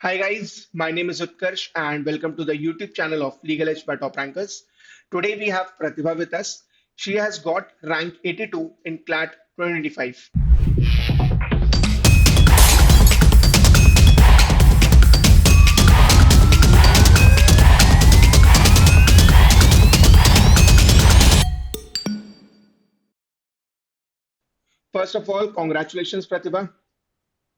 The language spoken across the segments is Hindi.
Hi guys, my name is Utkarsh and welcome to the YouTube channel of Legal Edge by Top Rankers. Today we have Pratibha with us. She has got rank 82 in CLAT 2025. First of all, congratulations Pratibha.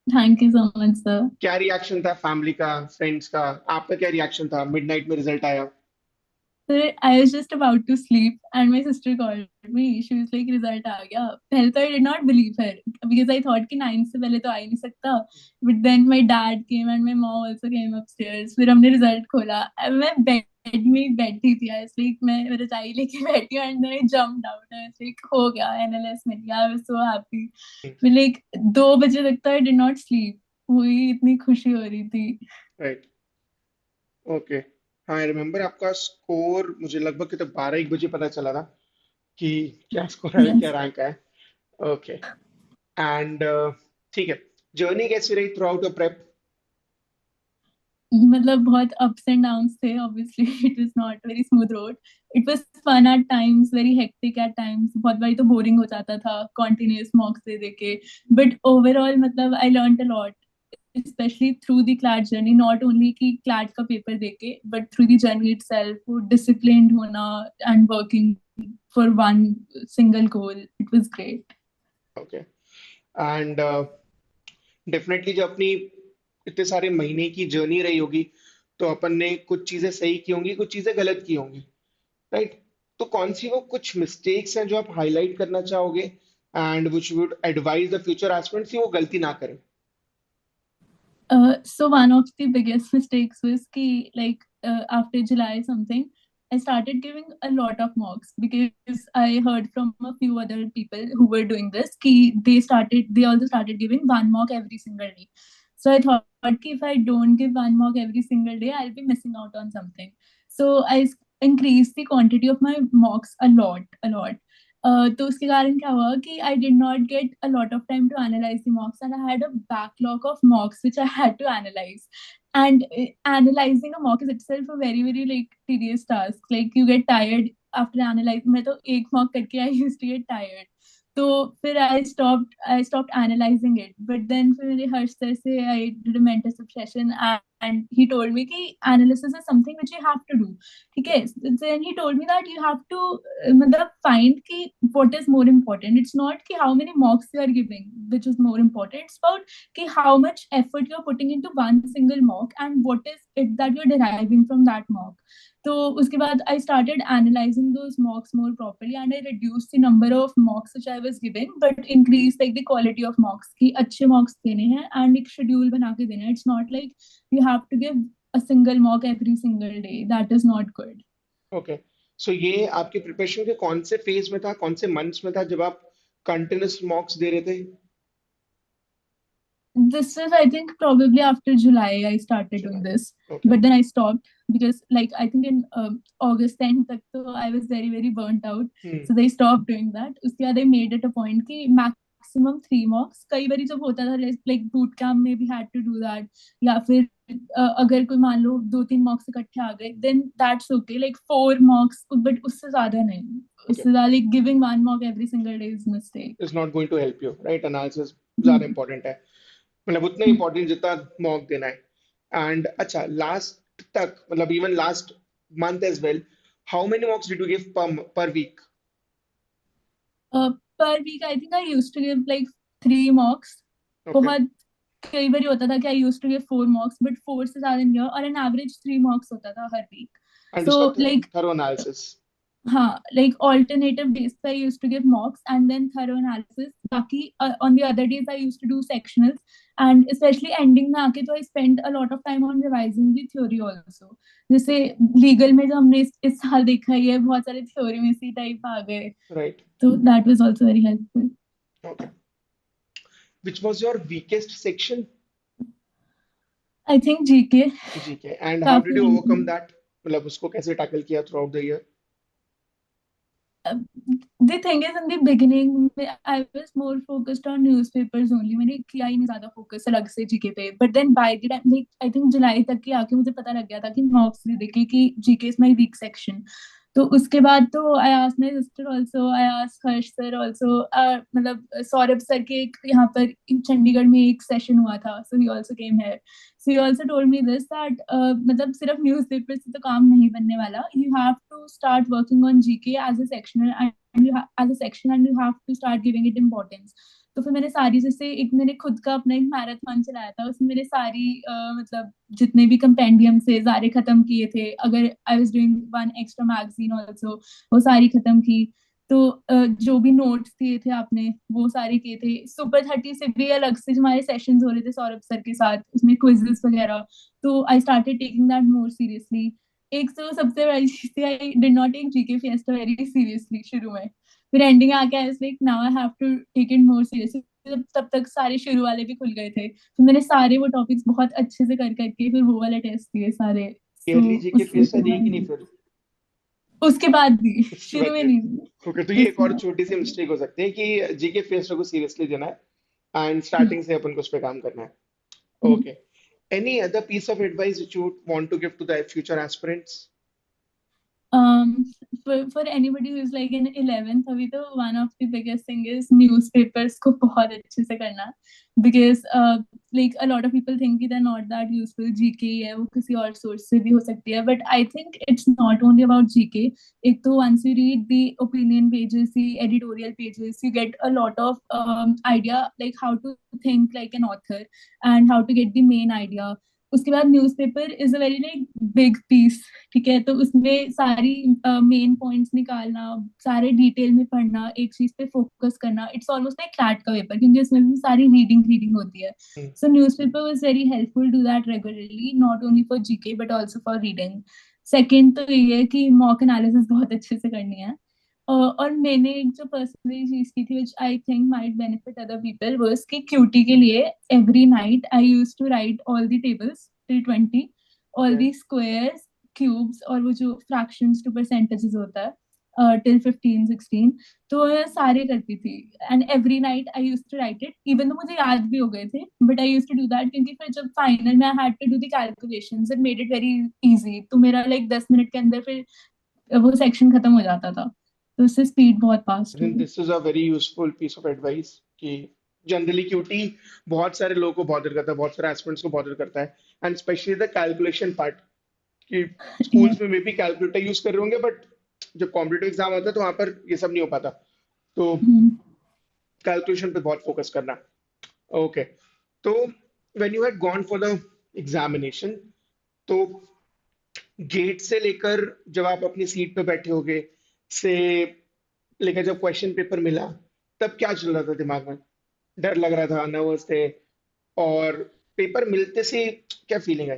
Thank you so much, sir. क्या रिएक्शन था फैमिली का, फ्रेंड्स का? आपका क्या रिएक्शन था मिडनाइट में रिजल्ट आया? Sir, I was just about to sleep and my sister called me. She was like, result आ गया. पहले तो I did not believe her because I thought कि 9 से पहले तो आ ही नहीं सकता. But then my dad came and my mom also came upstairs. फिर हमने result खोला. मैं बेड में ही बैठी थी. I was like, मैं रजाई लेके बैठी हूँ and then I jumped out. I was like, हो गया, NLS मिल गया. I was so happy. फिर like 2 बजे तक तो I did not sleep. वही इतनी खुशी हो रही थी. Right, okay. हाँ, आई रिमेम्बर आपका स्कोर मुझे लगभग कितना 12-1 बजे पता चला था कि क्या स्कोर है, क्या Yes. रैंक है। ओके। एंड ठीक है, जर्नी कैसी रही थ्रू आउट योर प्रेप? मतलब बहुत अप्स एंड डाउन्स थे obviously it was not very smooth road it was fun at times very hectic at times बहुत बारी तो बोरिंग हो जाता था कॉन्टिन्यूअस मॉक्स दे दे के बट ओवरऑल मतलब I learned a lot especially through the CLAT journey not only कि CLAT का पेपर देके but through the journey itself वो disciplined होना and working for one single goal it was great. Okay. And definitely जब अपनी इतने सारे महीने की जर्नी रही होगी तो अपन ने कुछ चीजें सही की होंगी, कुछ चीजें गलत की होंगी, राइट? तो कौन सी वो कुछ मिस्टेक्स हैं जो आप हाईलाइट करना चाहोगे and which would advise the future aspirants कि वो गलती ना करें? So one of the biggest mistakes was ki like after July something, I started giving a lot of mocks because I heard from a few other people who were doing this ki they also started giving one mock every single day. So I thought ki if I don't give one mock every single day, I'll be missing out on something. So increased the quantity of my mocks a lot. तो उसके कारण क्या हुआ कि I did not get a lot of time to analyze the mocks and I had a backlog of mocks which I had to analyze. And analyzing a mock is itself a very very like tedious task. Like you get tired after analyzing. मैं तो एक mock करके I used to get tired. तो फिर I stopped analyzing it. But then फिर मेरे हर्ष सर से I did a mentorship session and he told me कि analysis is something which you have to do. ठीक है, then he told me that you have to मतलब find कि what is more important. It's not कि how many mocks you are giving which is more important. It's about कि how much effort you're putting into one single mock and what is it that you're deriving from that mock. तो उसके बाद I started analyzing those mocks more properly and I reduced the number of mocks which I was giving but increased like the quality of mocks कि अच्छे mocks देने हैं and एक schedule बना के देना है. It's not like you have to give a single mock every single day. That is not good. Okay, so ये आपके प्रिपरेशन के कौन से फेज में था, कौन से मंथ्स में था जब आप कंटिन्यूस मॉक्स दे रहे थे? This is, I think, probably after July I started doing July. this, okay. but then I stopped because, like, I think in August 10th, tak to I was very, very burnt out. Hmm. So they stopped doing that. उसके बाद I made it a point कि maximum 3 mocks. कई बारी जब होता था like boot camp में we had to do that. या फिर अगर कोई मान लो 2-3 mocks इकट्ठे आ गए, then that's okay. Like 4 mocks, but उससे ज्यादा नहीं. ओके, उससे ज्यादा like giving one mock every single day is mistake. Is not going to help you, right? Analysis ज्यादा इंपॉर्टेंट है, मतलब उतना इंपॉर्टेंट जितना मॉक देना है। एंड अच्छा, लास्ट तक मतलब even last month as well, how many mocks did you give per week? Per week, I think I used to give like 3 mocks. Okay. बहुत कई बार होता था कि I used to give 4 mocks but 4 से ज्यादा नहीं और एन एवरेज 3 mocks होता था हर वीक. एंड सो उसका लाइक थरो एनालिसिस? हाँ लाइक ऑल्टरनेटिव डेज पे I used to give mocks and then thorough analysis. बाकी on the other days I used to do sectionals and specially ending में आके तो I spend a lot of time on revising the theory also. जैसे लीगल में जो हमने इस साल देखा ही है बहुत सारे थ्योरी में सी टाइप आ गए. राइट। तो that was also very helpful. Okay, which was your weakest section? I think GK GK. And how did काफी. यू ओवरकम दैट, मतलब उसको कैसे टैकल किया through out the year? uh, the thing is in the beginning I was more focused on newspapers only. मैंने किया ही नहीं ज्यादा फोकस अलग से जीके पे, but then by the time like I think जुलाई तक के आके मुझे पता लग गया था कि मॉक्स दे देखे कि GK is my week section. तो उसके बाद तो I asked my sister also, I asked Harsh sir also, मतलब सौरभ सर के एक यहाँ पर चंडीगढ़ में एक सेशन हुआ था, so he also came here. So he also told me this that मतलब सिर्फ न्यूज़पेपर से तो काम नहीं बनने वाला. You have to start working on GK as a sectional and as a section and you have to start giving it importance. तो फिर मैंने सारी जैसे एक मैंने खुद का अपना एक मैराथन चलाया था, उसमें मैंने सारी मतलब जितने भी कंपेंडियम से सारे खत्म किए थे. अगर आई was doing one extra magazine also, वो सारी खत्म की. तो जो भी नोट्स दिए थे आपने वो सारे किए थे. सुपर 30 से भी अलग से जो हमारे सेशंस हो रहे थे सौरभ सर के साथ, उसमें क्विजेस वगैरह, तो I started taking that more seriously. एक तो सबसे बड़ी चीज थी, I did not take GK Fiesta very seriously शुरू में. फिर एंडिंग आके I was like now I have to take it more seriously. तब तक सारे शुरू वाले भी खुल गए थे, तो मैंने सारे वो टॉपिक्स बहुत अच्छे से कर करके फिर वो वाले टेस्ट दिए सारे. सो ईयरली जीके उससे फिएस्टा दी कि नहीं फिर? उसके बाद दी, उसके शुरू बाद में दिया? नहीं दी. ओके, तो ये एक उसके और बाद. छोटी सी मिस्टेक हो सकती है कि जीके फिएस्टा को सीरियसली देना है एंड स्टार्टिंग से अपन को उस पर काम करना है. Okay. Any other piece of advice which you would want to give to the future aspirants? um for anybody who's like in 11th, अभी तो one of the biggest thing is newspapers को बहुत अच्छे से करना. Because like a lot of people think कि they're not that useful. GK है वो किसी और source से भी हो सकती है, but I think it's not only about GK. एक तो once you read the opinion pages, the editorial pages, you get a lot of idea like how to think like an author and how to get the main idea. उसके बाद newspaper is a very like big piece. ठीक है, तो उसमें सारी मेन पॉइंट्स निकालना, सारे डिटेल में पढ़ना, एक चीज पे फोकस करना, इट्स ऑलमोस्ट लाइक क्लैट का पेपर, क्योंकि उसमें भी सारी रीडिंग रीडिंग होती है. Hmm. So newspaper was very helpful to that regularly, not only for GK but also for reading. Second तो ये है कि मॉक एनालिसिस बहुत अच्छे से करनी है. और मैंने एक जो पर्सनली चीज की थी which I think might benefit other people was कि क्यूटी के लिए every night I use to write all the tables till 20, all Okay. The squares, cubes, और वो जो फ्रैक्शंस टू परसेंटेजेस होता है टिल 15 16. तो मैं सारे करती थी and every night I use to write it, even तो मुझे याद भी हो गए थे, but I use to do that क्योंकि फिर जब फाइनल में I had to do the calculations it made it very easy. तो मेरा लाइक 10 मिनट के अंदर फिर वो सेक्शन खत्म हो जाता था, तो उससे स्पीड बहुत I फास्ट think हुई. this is a very useful piece of advice कि जनरली क्यूटी बहुत सारे लोगों को बॉदर करता है, बहुत सारे एस्पिरेंट्स को बॉदर करता है, and specially the calculation part. कि स्कूल्स में मे बी कैलकुलेटर यूज कर रहे होंगे, बट जब कॉम्पिटेटिव एग्जाम होता है तो वहां पर ये सब नहीं हो पाता. तो कैलकुलेशन पे बहुत फोकस करना. ओके. तो when you had gone for the examination, तो गेट से लेकर जब आप अपनी सीट पे बैठे होगे से लेकर जब क्वेश्चन पेपर मिला, तब क्या चल रहा था दिमाग में? डर लग रहा था, नर्वस थे? और पेपर मिलते से क्या फीलिंग है?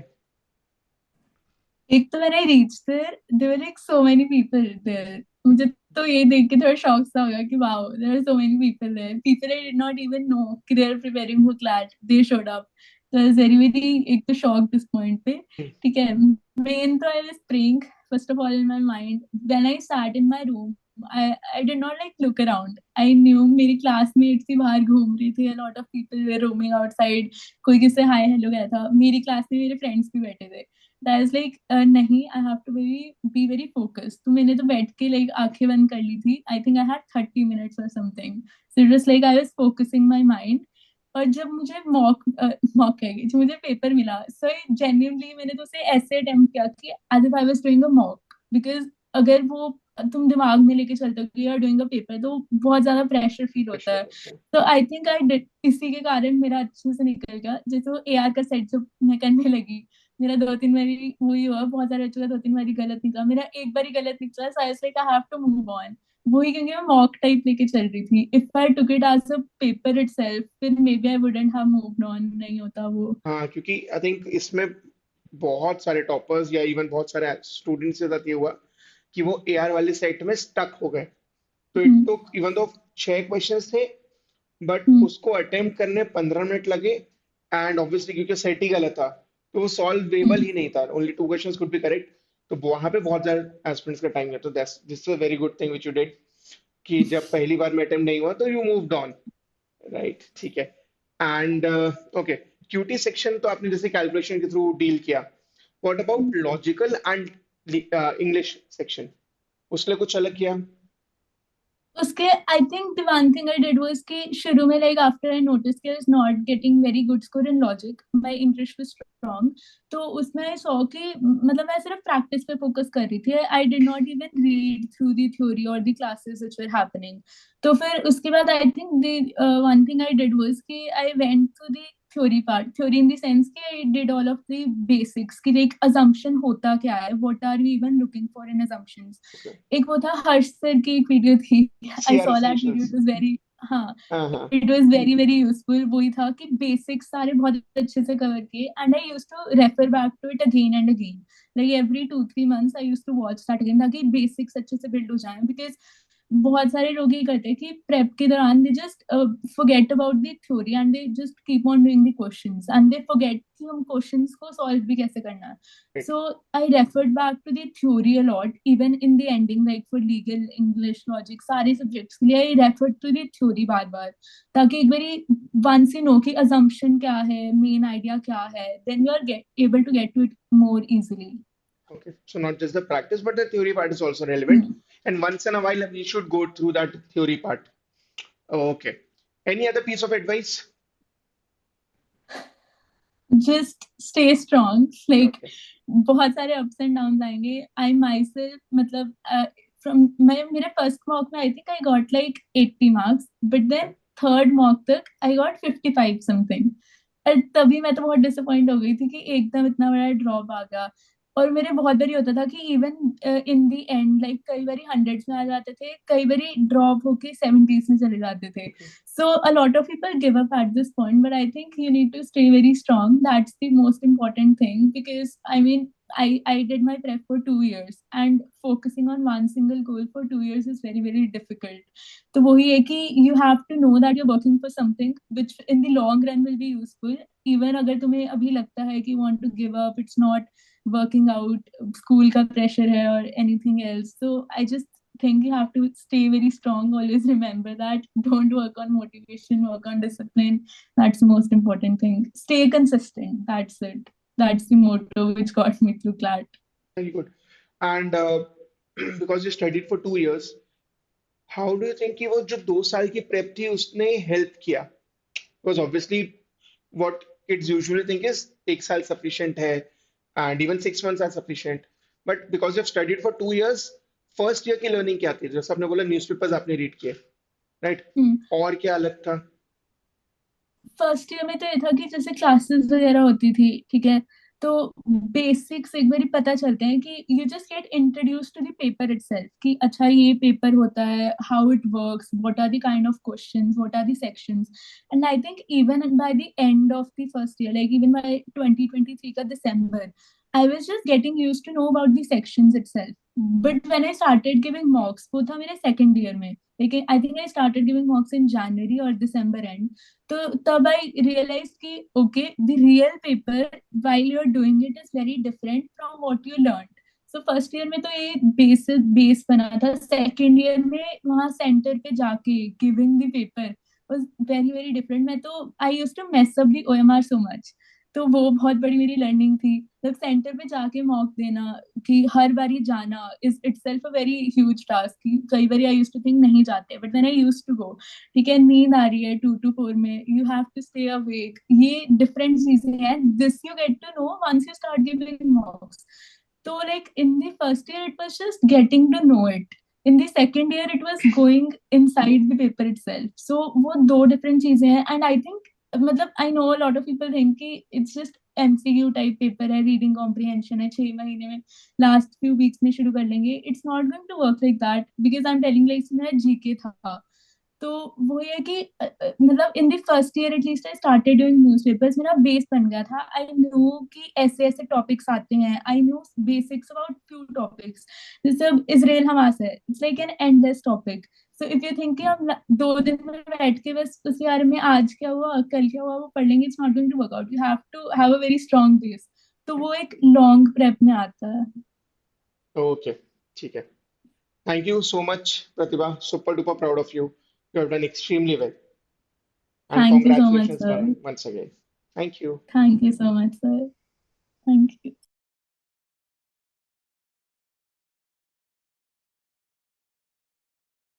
एक तो when I reached there, there were like so many people there. मुझे तो ये देख के थोड़ा शॉक सा हो गया कि wow, there are so many people there. People I did not even know कि they are preparing for CLAT. They showed up. So I was very very एक तो shocked इस point पे. ठीक है. Main तो I was praying first of all in my mind. When I sat in my room, I did not like look around. I knew मेरी classmates ही बाहर घूम रही थी. A lot of people were roaming outside. कोई किससे hi hello कह रहा था. मेरी क्लास में मेरे फ्रेंड्स भी बैठे थे. दैट इज लाइक नहीं, I have to be very focused. तो मैंने तो बैठ के लाइक आंखें बंद कर ली थी. I think I had 30 minutes और something. So it was like I was focusing my mind. और जब मुझे मॉक है जो मुझे पेपर मिला, सो जेन्युइनली मैंने तो उसे ऐसे अटेम्प्ट किया कि as if I was doing a mock. Because अगर वो तुम दिमाग में लेके चलते हो कि you are doing a paper, तो बहुत ज्यादा प्रेशर फील होता है. तो आई थिंक आई डिड, इसी के कारण मेरा अच्छे से निकल गया. जैसे वो एआर का सेट जब मैं करने लगी, मेरा 2 3 बारी वही हुआ, बहुत सारे बच्चों का 2 3 बारी गलत निकला, मेरा एक बारी गलत निकला. So I was like I have to move on. वही क्योंकि मैं मॉक टाइप लेके चल रही थी. If I took it as a paper itself, फिर maybe I wouldn't have moved on, नहीं होता वो. हाँ, क्योंकि आई थिंक इसमें बहुत सारे टॉपर्स या इवन बहुत सारे स्टूडेंट्स के साथ ये हुआ कि वो एआर वाले सेट में स्टक हो गए. तो इट हम्म. तो इवन दो 6 क्वेश्चंस थे, बट हम्म. उसको अटेम्प्ट करने 15 मिनट लगे. एंड ऑब्वियसली क्योंकि सेट ही गलत था, तो वो सॉल्वेबल हम्म. ही नहीं था. Only 2 questions could be correct. तो वहां पे बहुत ज्यादा एस्पिरेंट्स का टाइम है. तो this is a very good thing which you did. कि जब पहली बार में अटेम्प्ट नहीं हुआ तो यू मूव्ड ऑन, राइट? ठीक है। एंड ओके, क्यूटी सेक्शन तो आपने जैसे कैलकुलेशन के थ्रू डील किया। What about logical and English section, उसने कुछ अलग किया? उसके आई think the one thing I did was कि शुरू में लाइक आफ्टर आई नोटिस कि I was not getting very good score in logic, my interest was strong. तो उसमें आई सॉ कि मतलब मैं सिर्फ प्रैक्टिस पे फोकस कर रही थी, I did not even read through the theory और the classes which were happening. तो फिर उसके बाद I think the one thing I did was कि I went to the theory part, theory in the sense कि I did all of the basics कि लाइक अजम्पशन होता क्या है, what are we even looking for in assumptions. Okay. एक वो था हर्ष सर की एक वीडियो थी, आई सीआर saw that video, essentials. It was very, हाँ, हाँ हाँ। It was very very useful. वही था कि बेसिक्स सारे बहुत अच्छे से कवर किए, and I used to refer back to it again and again, like every 2-3 months I used to watch that again, ताकि बेसिक्स अच्छे से बिल्ड हो जाए। बिकॉज बहुत सारे लोग ये करते हैं कि प्रेप के दौरान they just forget about the theory and they just keep on doing the questions, and they forget कि हम क्वेश्चंस को सॉल्व भी कैसे करना है। Right. So I referred back to the theory a lot, even in the ending, like for legal, English, logic, सारे subjects के लिए I referred to the theory बार बार, ताकि एक बारी once you know कि assumption क्या है, main idea क्या है, then you are able to get to it more easily. Okay, so not just the practice, but the theory part is also relevant. Hmm. And once in a while, we should go through that theory part. Okay. Any other piece of advice? Just stay strong. Like Okay. बहुत सारे ups and downs आएंगे. I myself मतलब from मैं मेरे first mock में I think I got like 80 marks, but then third mock तक I got 55 something. और तभी मैं तो बहुत डिसअपॉइंट हो गई थी कि एकदम इतना बड़ा ड्रॉप आ गया। और मेरे बहुत बारी होता था कि even in the and like कई बारी हंड्रेड्स में आ जाते थे, कई बारी ड्रॉप होके 70s में चले जाते थे। Okay. So a lot of people give up at this point, but I think you need to stay very strong. That's the most important thing, because I mean, I did my prep for 2 years, and focusing on one single goal for 2 years is very very difficult. तो वही है कि you have to know that you're working for something which in the long run will be useful. Even अगर तुम्हें अभी लगता है कि you want to give up, it's not working out, school का pressure है or anything else. So I just think you have to stay very strong. Always remember that. Don't work on motivation, work on discipline. That's the most important thing. Stay consistent. That's it. That's the motto which got me through CLAT. Very good. And because you studied for 2 years, how do you think कि वो जो 2 साल की प्रेप थी उसने हेल्प किया? Because obviously, what kids usually think is 1 साल sufficient है, and even 6 months are sufficient. But because you have studied for 2 years, first year की लर्निंग क्या थी? जैसे आपने बोला न्यूज़पेपर्स आपने रीड किए, राइट? और क्या अलग था? फर्स्ट ईयर में तो ये था कि जैसे क्लासेस वगैरह होती थी, ठीक है, तो बेसिक्स एक बार पता चलते हैं कि you just get introduce to the paper itself कि अच्छा ये पेपर होता है, how it works, what are the kind of questions, what are the sections. And I think even by the end of the first year, like even by 2023 का दिसंबर, I was just getting used to know about the sections itself. But when I started giving mocks, वो था मेरे सेकंड ईयर में, लेकिन I think I started giving mocks in January और दिसंबर एंड। तो तब आई रियलाइज कि okay, the real paper while you are doing it is very different from what you learn. So first year में तो ये बेस बना था। सेकंड ईयर में वहां सेंटर पे जाके giving the paper was very very different. मैं तो I used to mess up the OMR so much. तो वो बहुत बड़ी मेरी लर्निंग थी, मतलब सेंटर पे जाके मॉक देना, कि हर बारी जाना is itself a very huge task. कई बारी आई यूज्ड टू थिंक नहीं जाते, but then I used to go. ठीक है, नींद आ रही है 2 to 4 में, you have to stay awake, ये डिफरेंट चीजें हैं, this you get to know once you start giving mocks. तो like in the first year it was just getting to know it, in the second year it was going inside the paper itself. So वो दो डिफरेंट चीजें हैं। एंड आई थिंक मतलब I know a lot of people think कि it's just MCQ type paper है, रीडिंग कॉम्प्रिहेंशन है, 6 महीने में लास्ट फ्यू वीक्स में शुरू कर लेंगे। It's not going to work like that, because I am telling like मेरा जीके था। तो वो ये कि मतलब in the first year at least I started doing newspapers, मेरा बेस बन गया था। आई न्यू कि ऐसे ऐसे टॉपिक्स आते हैं, I knew basics about few topics. जैसे अब इसराइल हमास है, it's like an endless topic. So if you think कि हम 2 दिन में बैठ के बस उस बारे में आज क्या हुआ कल क्या हुआ वो पढ़ लेंगे, it's not going to work out. You have to have a very strong base. तो वो एक लॉन्ग प्रेप में आता है। ओके, ठीक है। Thank you so much, Pratibha. Super duper proud of you. You have done extremely well. And Thank you so much, congratulations sir. once again. Thank you. Thank you so much, sir. Thank you.